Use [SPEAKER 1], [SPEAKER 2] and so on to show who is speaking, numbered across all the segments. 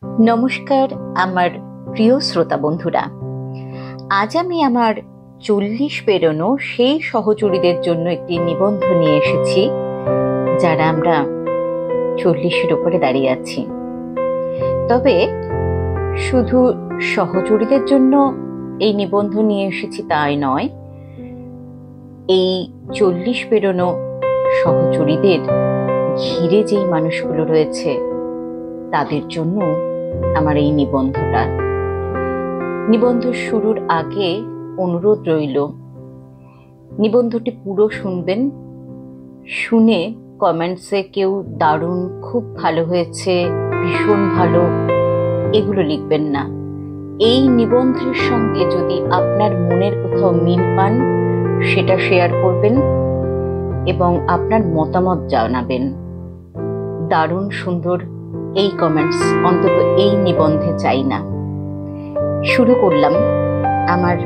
[SPEAKER 1] নমস্কার আমার প্রিয় শ্রোতা বন্ধুরা। আজ আমি আমার 40 পেরোনো সেই সহচরীদের জন্য একটি নিবন্ধ নিয়ে এসেছি, যারা আমরা 40-এর উপরে দাঁড়িয়ে আছি। তবে শুধু সহচরীদের জন্য এই নিবন্ধ নিয়ে এসেছি তাই নয়, এই 40 পেরোনো সহচরীদের ঘিরে যেই মানুষগুলো রয়েছে তাদের জন্য আমার এই নিবন্ধটা। নিবন্ধ শুরুর আগে অনুরোধ রইল, নিবন্ধটি পুরো শুনবেন। শুনে কমেন্টসে কেউ দারুণ, খুব ভালো হয়েছে, ভীষণ ভালো এগুলো লিখবেন না। এই নিবন্ধের সঙ্গে যদি আপনার মনের কোথাও মিল পান সেটা শেয়ার করবেন এবং আপনার মতামত জানাবেন। দারুণ সুন্দর এই কমেন্টস অন্তত এই নিবন্ধে চাই না। শুরু করলাম আমার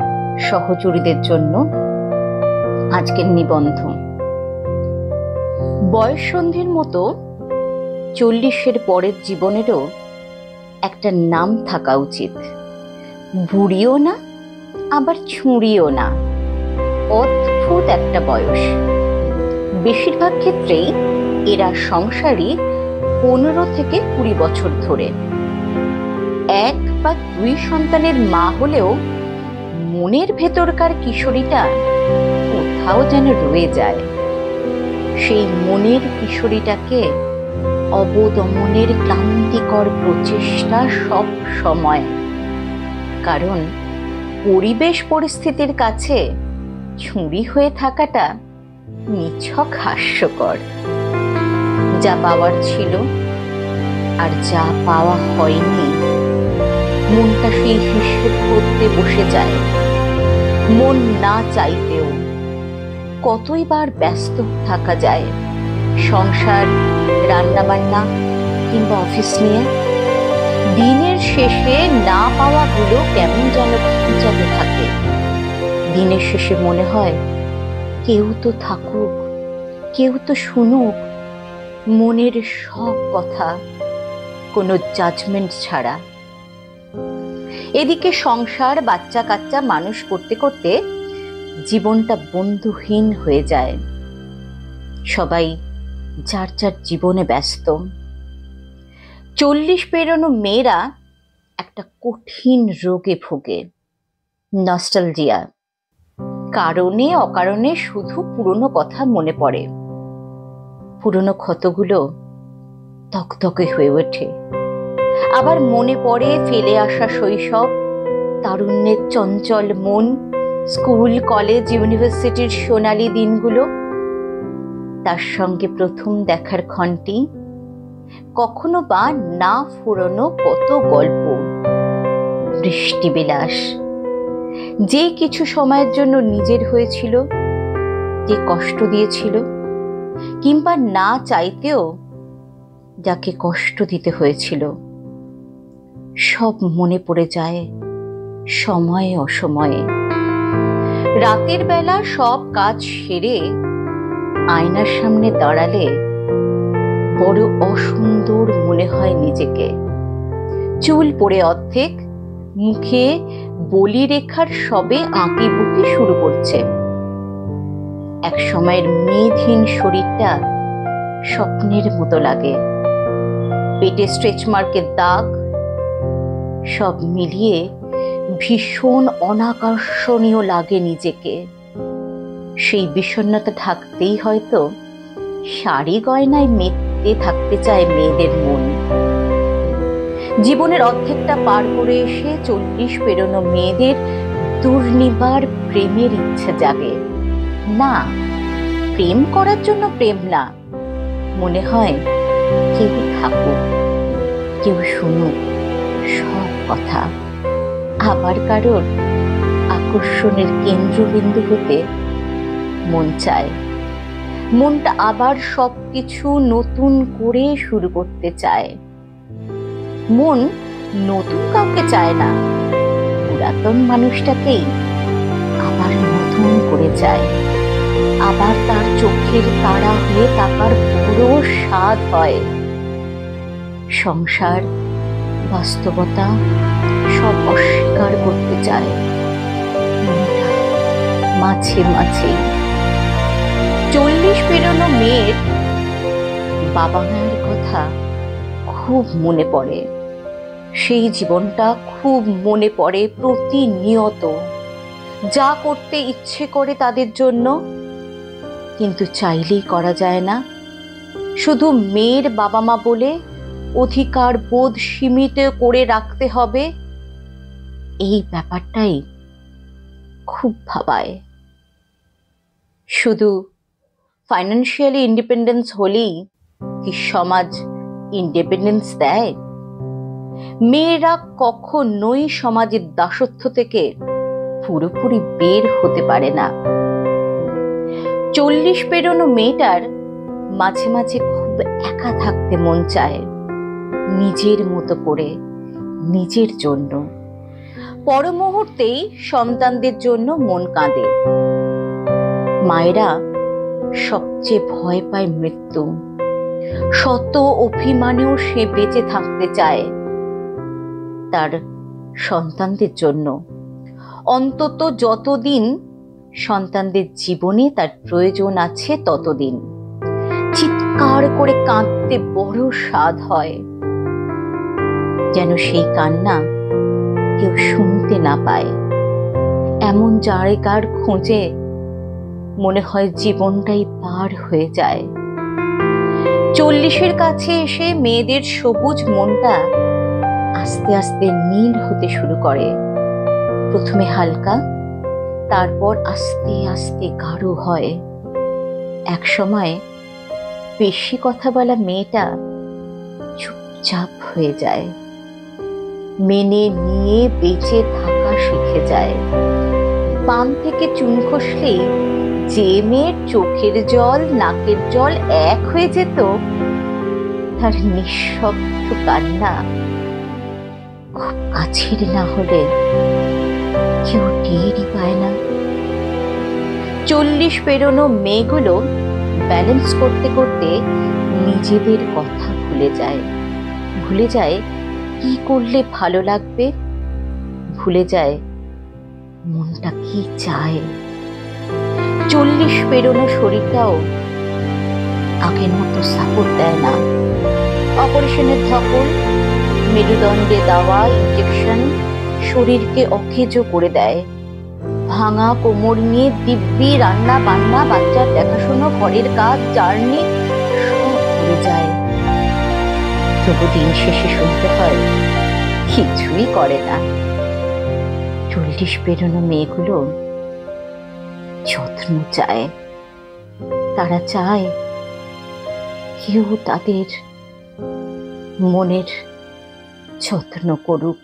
[SPEAKER 1] সহচরীদের জন্য আজকের নিবন্ধ। বয়ঃসন্ধির মতো 40-এর পরের জীবনেরও একটা নাম থাকা উচিত। বুড়িও না, আবার ছুঁড়িও না, অদ্ভুত একটা বয়স। বেশিরভাগ ক্ষেত্রেই এরা সংসারী 15 থেকে 20 বছর ধরে। 1 বা 2 সন্তানের মা হলেও মনের ভেতরকার কিশোরীটা কোথাও যেন রয়ে যায়। সেই মনের কিশোরীটাকে অবদমনের ক্লান্তিকর প্রচেষ্টা সব সময়, কারণ পরিবেশ পরিস্থিতির কাছে ছুরি হয়ে থাকাটা নিছক হাস্যকর। যা পাওয়ার ছিল আর যা পাওয়া হয়নি, মনটা সেই হিসেব করতে বসে যায়। মন না চাইতেও কতই বার ব্যস্ত থাকা যায়, সংসার, রান্নাবান্না কিংবা অফিস নিয়ে। দিনের শেষে না পাওয়াগুলো কেমন যেন খুঁজাতে থাকে। দিনের শেষে মনে হয় কেউ তো থাকুক, কেউ তো শুনুক মনের সব কথা, কোনো জাজমেন্ট ছাড়া। এদিকে সংসার, বাচ্চা কাচ্চা মানুষ করতে করতে জীবনটা বন্ধুহীন হয়ে যায়। সবাই যার যার জীবনে ব্যস্ত। 40 পেরোনো মেয়েরা একটা কঠিন রোগে ভোগে, নস্টালজিয়া। কারণে অকারণে শুধু পুরনো কথা মনে পড়ে। পুরনো ক্ষতগুলো তকতকে হয়ে ওঠে। আবার মনে পড়ে ফেলে আসা শৈশব, তারুণ্যের চঞ্চল মন, স্কুল, কলেজ, ইউনিভার্সিটির সোনালী দিনগুলো। তার সঙ্গে প্রথম দেখার ক্ষণটি, কখনো বা না ফুরোনো কত গল্প, বৃষ্টিবিলাস। যে কিছু সময়ের জন্য নিজের হয়েছিল, যে কষ্ট দিয়েছিল, কিংবা না চাইতেও যাকে কষ্ট দিতে হয়েছিল, সব মনে পড়ে যায় সময়ে অসময়ে। রাতের বেলা সব কাজ সেরে আয়নার সামনে দাঁড়ালে বড় অসুন্দর মনে হয় নিজেকে। চুল পড়ে অর্ধেক, মুখে বলি রেখার সবে আঁকি বুকি শুরু করছে। এক সময়ের মেদহীন শরীরটা স্বপ্নের মতো লাগে। পেটে স্ট্রেচ মার্কের দাগ, সব মিলিয়ে ভীষণ অনাকর্ষণীয় লাগে নিজেকে। সেই বিষণ্ণতা থাকতেই হয়তো শাড়ি গয়নায় মেতে থাকতে চায় মেয়েদের মন। জীবনের অর্ধেকটা পার করে এসে 40 পেরোনো মেয়েদের দুর্নিবার প্রেমের ইচ্ছা জাগে। না, প্রেম করার জন্য প্রেম না, মনে হয় কেউ থাকুক, কেউ শুনুক সব কথা। আবার কারোর আকর্ষণের কেন্দ্রবিন্দু হতে মন চায়। মনটা আবার সবকিছু নতুন করে শুরু করতে চায়। মন নতুন কাউকে চায় না, পুরাতন মানুষটাকেই আবার নতুন করে চায়। আবার তার চোখের তারা হয়ে তাকার বড় স্বাদ হয়। সংসার, বাস্তবতা সব অস্বীকার করতে চায় মনটা মাঝে মাঝে। 40 পেরোনো মেয়ের বাবা মায়ের কথা খুব মনে পড়ে। সেই জীবনটা খুব মনে পড়ে প্রতিনিয়ত। যা করতে ইচ্ছে করে তাদের জন্য, কিন্তু চাইলেই করা যায় না। শুধু মেয়ের বাবা মা বলে অধিকার বোধ সীমিত করে রাখতে হবে, এই ব্যাপারটাই খুব ভাবায়। শুধু ফাইন্যান্সিয়ালি ইন্ডিপেন্ডেন্স হলেই কি সমাজ ইন্ডিপেন্ডেন্স দেয়? মেয়েরা কখনোই সমাজের দাসত্ব থেকে পুরোপুরি বের হতে পারে না। 40 পেরোনো মেয়েটার মাঝে মাঝে খুব একা থাকতে মন চায়, নিজের মতো করে, নিজের জন্য। পর মুহূর্তেই সন্তানদের জন্য মন কাঁদে। মায়েরা সবচেয়ে ভয় পায় মৃত্যু। শত অভিমানেও সে বেঁচে থাকতে চায় তার সন্তানদের জন্য, অন্তত যতদিন সন্তানদের জীবনে তার প্রয়োজন আছে ততদিন। চিৎকার করে কাঁদতে বড় স্বাদ হয়, যেন সেই কান্না কেউ শুনতে না পায়। এমন জায়গার খোঁজে মনে হয় জীবনটাই পার হয়ে যায়। 40-এর কাছে এসে মেয়েদের সবুজ মনটা আস্তে আস্তে নীল হতে শুরু করে। প্রথমে হালকা, তারপর আস্তে আস্তে গাঢ় হয়। এক সময় বেশি কথা বলা মেয়েটা চুপচাপ হয়ে যায়, মেনে নিয়ে বেঁচে থাকা শিখে যায়। পান থেকে চুন খসলেই যে মেয়ের চোখের জল নাকের জল এক হয়ে যেত, তার নিঃশব্দ কান্না খুব কাছের না হলে কেউ টেরই পায় না। 40 পেরোনো মেয়েগুলো ব্যালেন্স করতে করতে নিজেদের কথা ভুলে যায়। ভুলে যায় কি করলে ভালো লাগবে, ভুলে যায় মনটা কি চায়। 40 পেরোনো শরীরটাও আগের মতো সাপোর্ট দেয় না। অপারেশনের ধকল, মেরুদণ্ডে দেওয়া ইঞ্জেকশন শরীরকে অকেজো করে দেয়। ভাঙা কোমর নিয়ে দিব্যি রান্না বান্না, বাচ্চার দেখাশোনা, ঘরের কাজ, জার্নি সব ভুলে যায়। তবু দিন শেষে শুনতে হয় কিছুই করে না। 40 পেরোনো মেয়েগুলো যত্ন চায়। তারা চায় কেউ তাদের মনের যত্ন করুক।